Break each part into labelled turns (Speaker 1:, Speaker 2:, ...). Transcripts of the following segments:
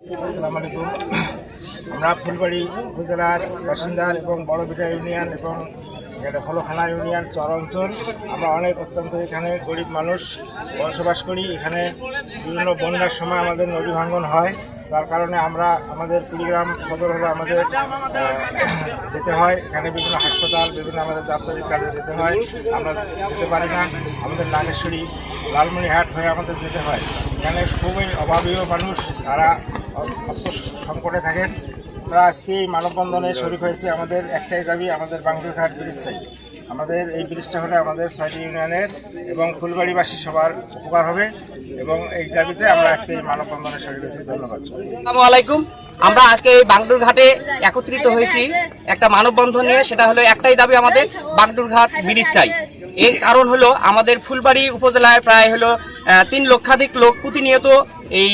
Speaker 1: আসসালামু আলাইকুম। আমরা ফুলবাড়ি উপজেলার বাসিন্দা এবং বড়বিটা ইউনিয়ন এবং ফলখানা ইউনিয়ন চর অঞ্চল। আমরা অত্যন্ত এখানে গরিব মানুষ বসবাস করি। এখানে বিভিন্ন বন্যার সময় আমাদের নদী ভাঙ্গন হয়, তার কারণে আমরা আমাদের কুড়িগ্রাম সদর হলে আমাদের যেতে হয়। এখানে বিভিন্ন হাসপাতাল, বিভিন্ন আমাদের দাপ্তরিক কাজে যেতে হয়, আমরা যেতে পারি না। আমাদের নাগেশ্বরী, লালমনিরহাট হয়ে আমাদের যেতে হয়। এখানে খুবই অভাবীয় মানুষ, তারা সংকটে থাকেন। আমরা আজকে এই মানববন্ধনে শরীক হয়েছি। আমাদের একটাই দাবি, আমাদের বাংডুরঘাট ব্রিজ চাই। আমাদের এই ব্রিজটা হলে আমাদের 6টি ইউনিয়নের এবং ফুলবাড়িবাসী সবার উপকার হবে এবং এই দাবিতে আমরা আজকে এই মানববন্ধনে শরীক হয়েছি। ধন্যবাদ।
Speaker 2: আসসালামু আলাইকুম। আমরা আজকে এই বাংডুরঘাটে একত্রিত হয়েছি একটা মানববন্ধন নিয়ে। সেটা হলো একটাই দাবি, আমাদের বাংডুরঘাট ব্রিজ চাই। এর কারণ হলো আমাদের ফুলবাড়ি উপজেলায় প্রায় হলো 3 লক্ষাধিক লোক প্রতিনিয়ত এই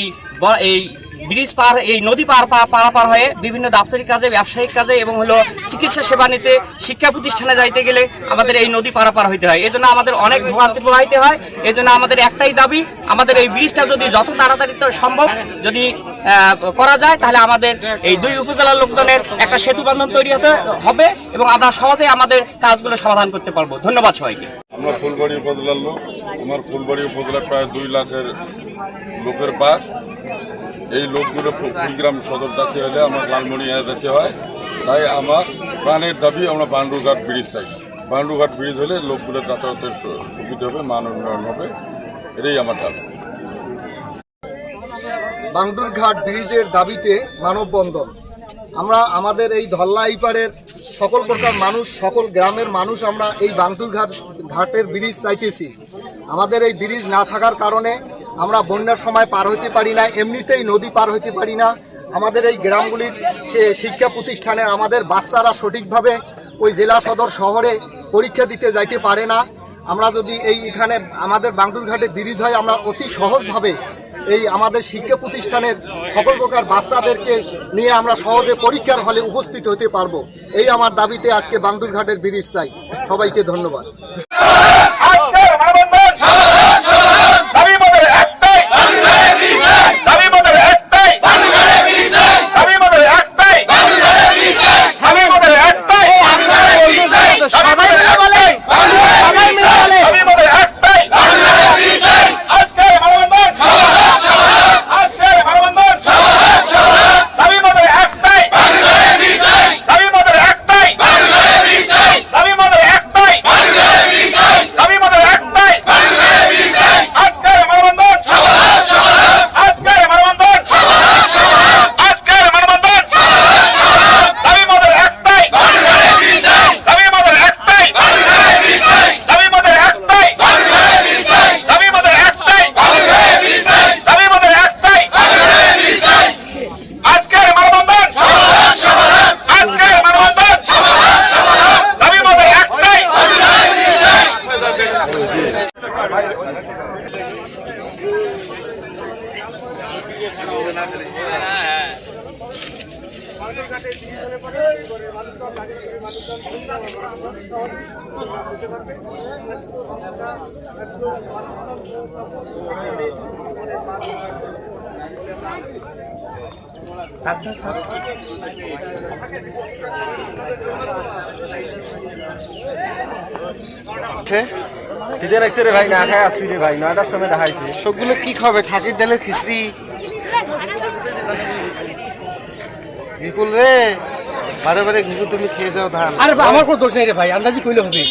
Speaker 2: ব্রিজ পার, এই নদী পারাপার হয়ে বিভিন্ন দাপ্তরিক কাজে, ব্যবসায়িক কাজে এবং হলো চিকিৎসা সেবা নিতে, শিক্ষা প্রতিষ্ঠানে যাইতে গেলে আমাদের এই নদী পারাপার হইতে হয়। এজন্য আমাদের অনেক ভোগান্তি প্রবাহিত হয়। এজন্য আমাদের একটাই দাবি, আমাদের এই ব্রিজটা যদি যত তাড়াতাড়ি সম্ভব যদি করা যায়, তাহলে আমাদের এই 2 উপজেলার লোকজনের একটা সেতু বন্ধন তৈরি হতে হবে এবং আমরা সহজে আমাদের কাজগুলো সমাধান করতে পারবো। ধন্যবাদ সবাইকে।
Speaker 3: আমরা ফুলবাড়ি উপজেলার লোক। আমার ফুলবাড়ি উপজেলার প্রায় 2 লাখের লোকের পার। এই লোকগুলো কুড়িগ্রাম সদর যেতে হলে আমার লালমনিরহাট যেতে হয়। তাই আমার প্রাণের দাবি, আমরা বাংডুরঘাট ব্রিজ চাই। বাংডুরঘাট ব্রিজ হলে লোকগুলো যাতায়াতের সুবিধা হবে, মান উন্নয়ন হবে, এটাই আমার দাবি।
Speaker 4: বাংডুরঘাট ব্রিজের দাবিতে মানববন্ধন। আমরা আমাদের এই ধল্লা ইপারের সকল প্রকার মানুষ, সকল গ্রামের মানুষ আমরা এই বাংডুরঘাটের ব্রিজ চাইতেছি। আমাদের এই ব্রিজ না থাকার কারণে আমরা বন্যার সময় পার হইতে পারি না, এমনিতেই নদী পার হইতে পারি না। আমাদের এই গ্রামগুলির শিক্ষা প্রতিষ্ঠানে আমাদের বাচ্চারা সঠিকভাবে ওই জেলা সদর শহরে পরীক্ষা দিতে যাইতে পারে না। আমরা যদি এখানে আমাদের বাংডুরঘাটে ব্রিজ হয়, আমরা অতি সহজভাবে এই আমাদের শিক্ষা প্রতিষ্ঠানের সকল প্রকার বাচ্চাদেরকে নিয়ে আমরা সহজে পরীক্ষার হলে উপস্থিত হতে পারবো। এই আমার দাবিতে আজকে বাংডুরঘাটের ব্রিজ চাই। সবাইকে ধন্যবাদ।
Speaker 5: রে ভাই, না খাই আছি রে ভাই, 9টার সময় দেখাইছে।
Speaker 4: সবগুলো কি খাবে? ঠাকির ডালের খিচড়ি। বিপুল রে, বারে বারে ঘুঘু তুমি খেয়ে যাও ধান।
Speaker 2: আরে আমার কোনো দোষ নেই রে ভাই, আন্দাজি কইলে হবে।